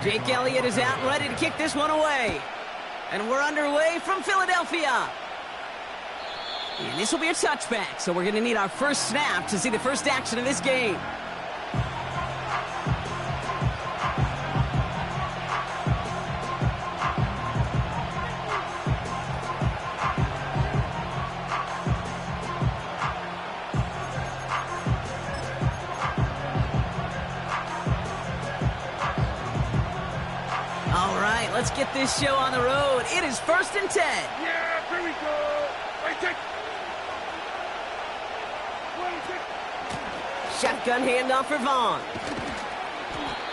Jake Elliott is out and ready to kick this one away. And we're underway from Philadelphia. And this will be a touchback, so we're going to need our first snap to see the first action of this game. Let's get this show on the road. It is 1st and 10. Yeah, here we go. Shotgun handoff for Vaughn.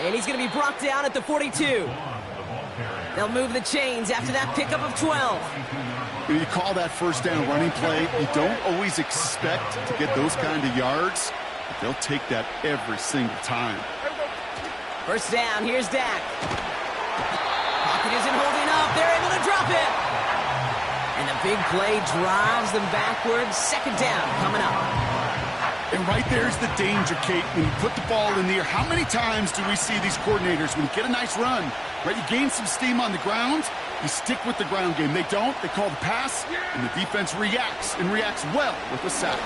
And he's going to be brought down at the 42. They'll move the chains after that pickup of 12. When you call that first down running play, you don't always expect to get those kind of yards, but they'll take that every single time. First down, here's Dak. Pocket isn't holding up. They're able to drop it. And the big play drives them backwards. 2nd down coming up. And right there's the danger, Kate. When you put the ball in the air, how many times do we see these coordinators, when you get a nice run, right, you gain some steam on the ground, you stick with the ground game. They don't. They call the pass, and the defense reacts, and reacts well with a sack.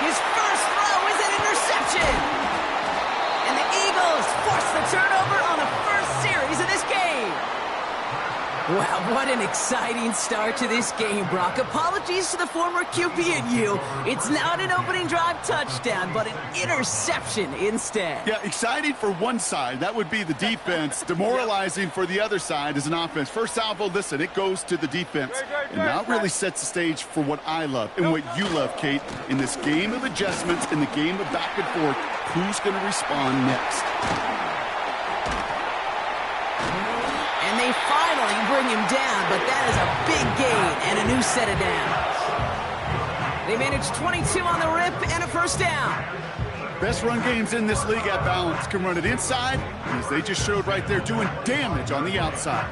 His first throw is an interception. And the Eagles force the turnover on the first series of this game. Wow, what an exciting start to this game, Brock. Apologies to the former QB and you. It's not an opening drive touchdown, but an interception instead. Yeah, exciting for one side. That would be the defense. Demoralizing for the other side as an offense. First salvo, listen, it goes to the defense. And that really sets the stage for what I love and what you love, Kate, in this game of adjustments, in the game of back and forth. Who's going to respond next? And they finally bring him down, but that is a big gain and a new set of downs. They managed 22 on the rip and a first down. Best run games in this league at balance. Can run it inside, as they just showed right there, doing damage on the outside.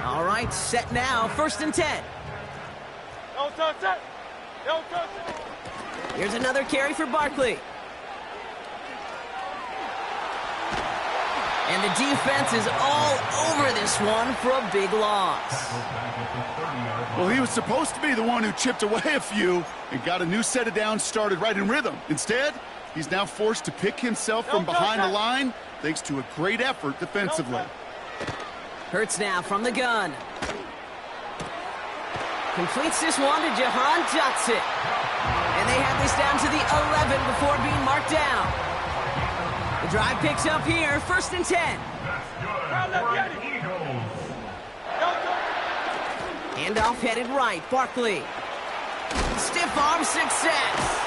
All right, set now, 1st and 10. Here's another carry for Barkley. And the defense is all over this one for a big loss. Well, he was supposed to be the one who chipped away a few and got a new set of downs started right in rhythm. Instead, he's now forced to pick himself from behind the line thanks to a great effort defensively. Hurts now from the gun. Completes this one to Jahan Johnson. And they have this down to the 11 before being marked down. The drive picks up here, 1st and 10. Handoff headed right, Barkley. Stiff arm success.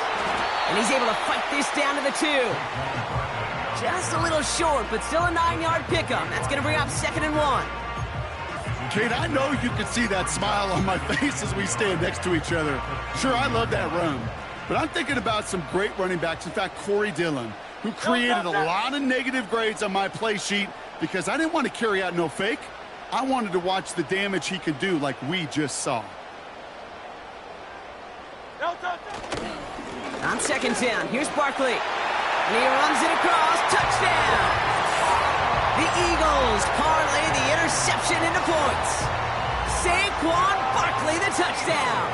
And he's able to fight this down to the 2. Just a little short, but still a 9-yard pickup. That's going to bring up 2nd and 1. Kate, I know you can see that smile on my face as we stand next to each other. Sure, I love that run. But I'm thinking about some great running backs. In fact, Corey Dillon, who created a lot of negative grades on my play sheet because I didn't want to carry out no fake. I wanted to watch the damage he could do like we just saw. On 2nd down, here's Barkley. And he runs it across, touchdown! The Eagles parlay the interception into points. Saquon Barkley, the touchdown.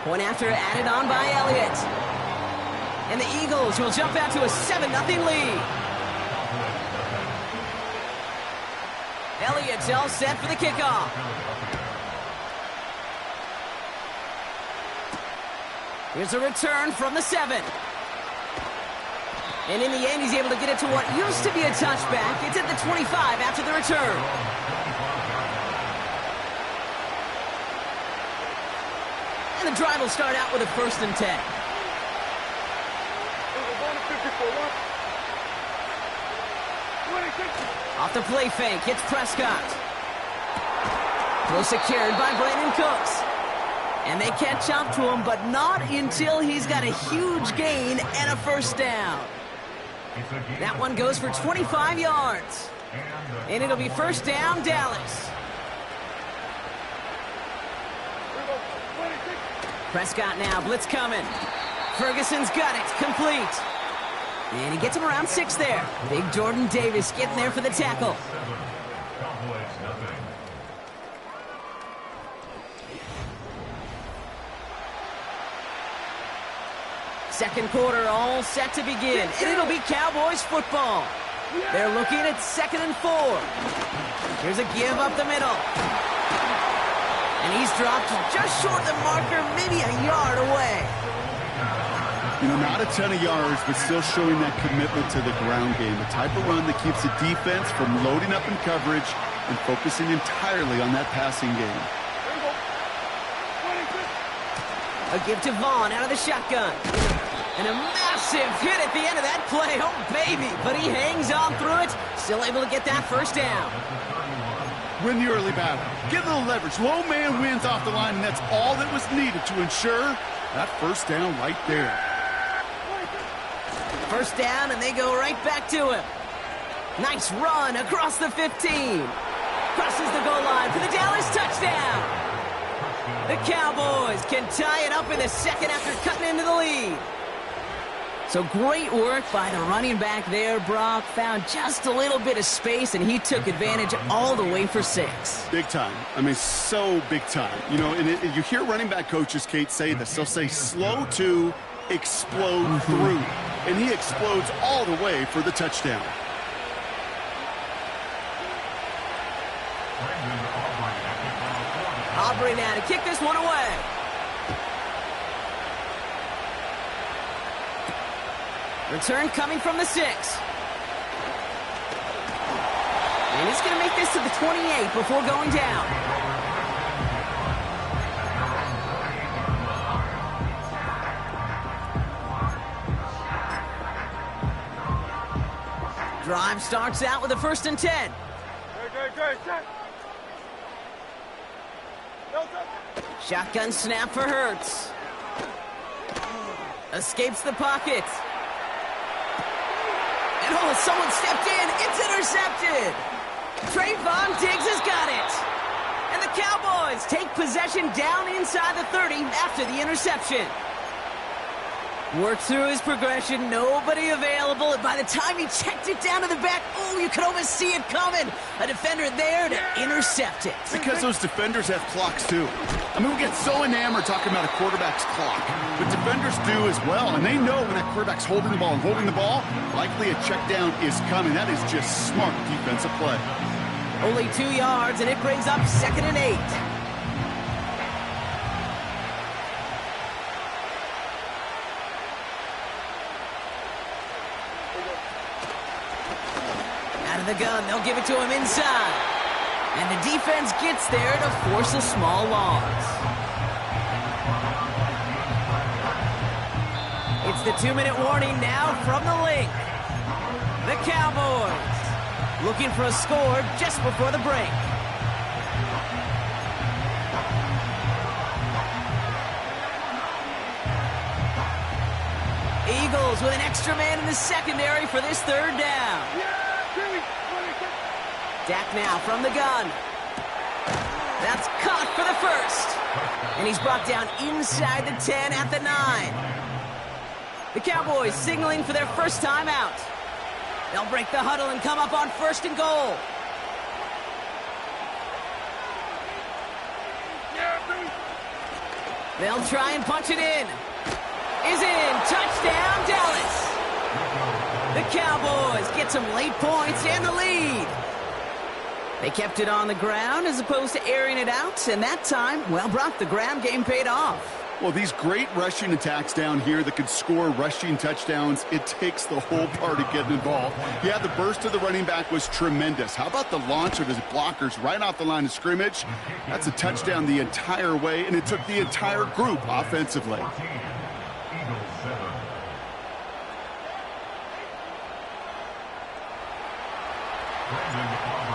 Point after added on by Elliott. And the Eagles will jump out to a 7-0 lead. Elliott's all set for the kickoff. Here's a return from the 7. And in the end, he's able to get it to what used to be a touchback. It's at the 25 after the return. And the drive will start out with a 1st and 10. Off the play fake, hits Prescott. Well secured by Brandon Cooks. And they catch up to him, but not until he's got a huge gain and a first down. That one goes for 25 yards. And it'll be 1st down, Dallas. Prescott now, blitz coming. Ferguson's got it, complete. And he gets him around 6 there. Big Jordan Davis getting there for the tackle. Second quarter all set to begin, and it'll be Cowboys football. They're looking at 2nd and 4. Here's a give up the middle. And he's dropped just short of the marker, maybe a yard away. You know, not a ton of yards, but still showing that commitment to the ground game. A type of run that keeps the defense from loading up in coverage and focusing entirely on that passing game. A give to Vaughn out of the shotgun. And a massive hit at the end of that play. Oh, baby. But he hangs on through it. Still able to get that first down. Win the early battle. Get a little leverage. Low man wins off the line, and that's all that was needed to ensure that first down right there. First down, and they go right back to him. Nice run across the 15. Crosses the goal line for the Dallas touchdown. The Cowboys can tie it up in the second after cutting into the lead. So great work by the running back there, Brock. Found just a little bit of space, and he took advantage all the way for 6. Big time. I mean, so big time. You know, and you hear running back coaches, Kate, say this. They'll say slow to explode through. And he explodes all the way for the touchdown. Aubrey now to kick this one away. Return coming from the 6. And he's going to make this to the 28 before going down. Drive starts out with a 1st and 10. Shotgun snap for Hurts. Escapes the pocket. And oh, someone stepped in. It's intercepted. Trayvon Diggs has got it. And the Cowboys take possession down inside the 30 after the interception. Worked through his progression, nobody available, and by the time he checked it down to the back, oh, you could almost see it coming. A defender there to intercept it. Because those defenders have clocks, too. I mean, we get so enamored talking about a quarterback's clock, but defenders do as well, and they know when that quarterback's holding the ball, likely a check down is coming. That is just smart defensive play. Only 2 yards, and it brings up 2nd and 8. The gun, they'll give it to him inside. And the defense gets there to force a small loss. It's the 2-minute warning now from the link. The Cowboys looking for a score just before the break. Eagles with an extra man in the secondary for this 3rd down. Dak now from the gun. That's caught for the 1st. And he's brought down inside the 10 at the 9. The Cowboys signaling for their first time out. They'll break the huddle and come up on 1st and goal. They'll try and punch it in. Is in. Touchdown, Dallas. The Cowboys get some late points and the lead. They kept it on the ground as opposed to airing it out, and that time, well, Brock, the ground game paid off. Well, these great rushing attacks down here that could score rushing touchdowns, it takes the whole party getting involved. Yeah, the burst of the running back was tremendous. How about the launch of his blockers right off the line of scrimmage? That's a touchdown the entire way, and it took the entire group offensively.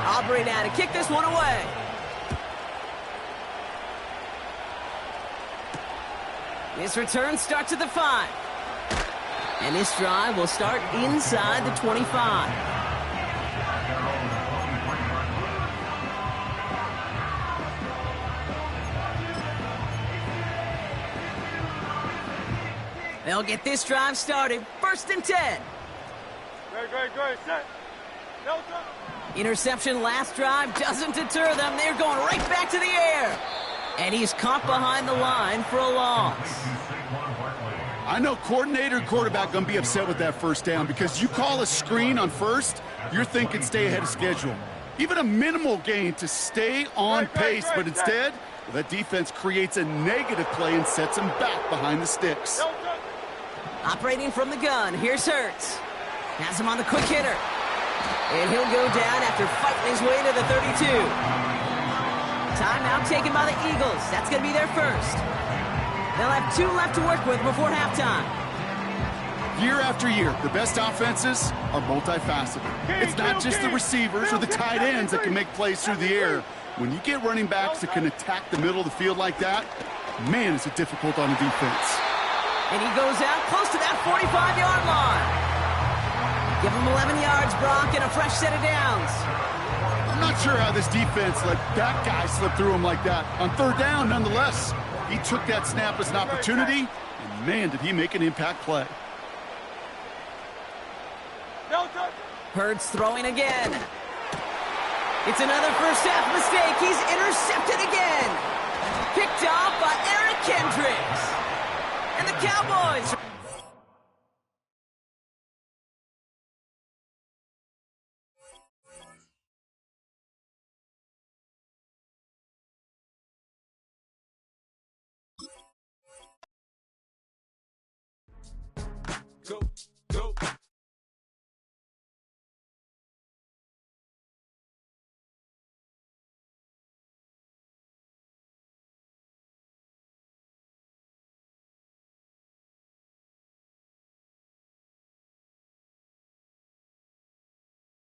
Aubrey now to kick this one away. This return starts at the 5. And this drive will start inside the 25. They'll get this drive started. 1st and 10. Great. Set. Delta. Interception last drive doesn't deter them. They're going right back to the air. And he's caught behind the line for a loss. I know coordinator and quarterback going to be upset with that 1st down because you call a screen on 1st, you're thinking stay ahead of schedule. Even a minimal gain to stay on pace, but instead, that defense creates a negative play and sets him back behind the sticks. Operating from the gun, here's Hurts. Has him on the quick hitter. And he'll go down after fighting his way to the 32. Timeout taken by the Eagles. That's going to be their first. They'll have 2 left to work with before halftime. Year after year, the best offenses are multifaceted. It's not just the receivers or the tight ends that can make plays through the air. When you get running backs that can attack the middle of the field like that, man, is it difficult on the defense. And he goes out close to that 45-yard line. Give him 11 yards, Brock, and a fresh set of downs. I'm not sure how this defense let that guy slip through him like that. On 3rd down, nonetheless, he took that snap as an opportunity, and man, did he make an impact play. Hurts throwing again. It's another first-half mistake. He's intercepted again. Picked off by Eric Kendricks. And the Cowboys... Go.